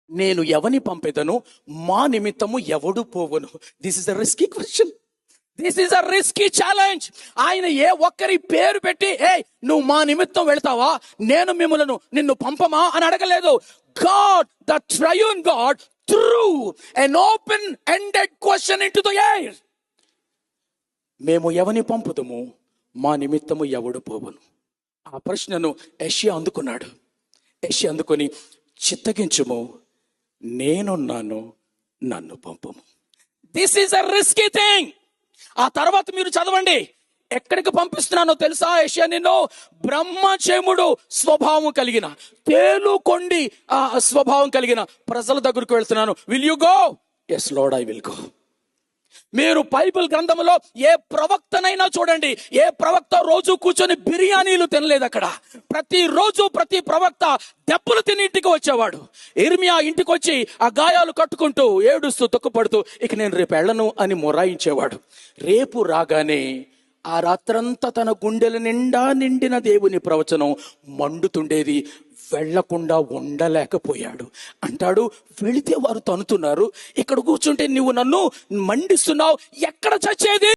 నేను ఎవని పంపెదను, మా నిమిత్తము ఎవడు పోవను. This is a risky question. This is a risky challenge. ఆయన ఏ ఒక్కరి పేరు పెట్టి నువ్వు మా నిమిత్తం వెళ్తావా, నేను నిన్ను పంపమా అని అడగలేదు. God, the triune God, through an open ended question into the air. మేము ఎవని పంపుదము, మా నిమిత్తము ఎవడు పోవను. ఆ ప్రశ్నను యెషయా అందుకున్నాడు. యెషయా అందుకొని, చిత్తగించుము, నేనున్నాను, నన్ను పంపము. This is a risky thing. ఆ తర్వాత మీరు చదవండి, ఎక్కడికి పంపిస్తున్నానో తెలుసా? యెషయా నిన్ను బ్రహ్మచేముడు స్వభావం కలిగిన, తేలుకొండి స్వభావం కలిగిన ప్రజల దగ్గరకు వెళ్తున్నాను. Will you go? Yes lord, I will go. మీరు బైబిల్ గ్రంథంలో ఏ ప్రవక్తనైనా చూడండి, ఏ ప్రవక్త రోజు కూర్చొని బిర్యానీలు తినలేదు. అక్కడ ప్రతిరోజు ప్రతి ప్రవక్త దెబ్బలు తిని ఇంటికి వచ్చేవాడు. ఇర్మియా ఇంటికి వచ్చి ఆ గాయాలు కట్టుకుంటూ ఏడుస్తూ తొక్కుపడుతూ, ఇక నేను రేపు వెళ్ళను అని మొరాయించేవాడు. రేపు రాగానే ఆ రాత్రంతా తన గుండెల నిండిన దేవుని ప్రవచనం మండుతుండేది. వెళ్లకుండా ఉండలేకపోయాడు. అంటాడు, వెళితే వారు తనుతున్నారు, ఇక్కడ కూర్చుంటే నువ్వు నన్ను మండిస్తున్నావు, ఎక్కడ చచ్చేది?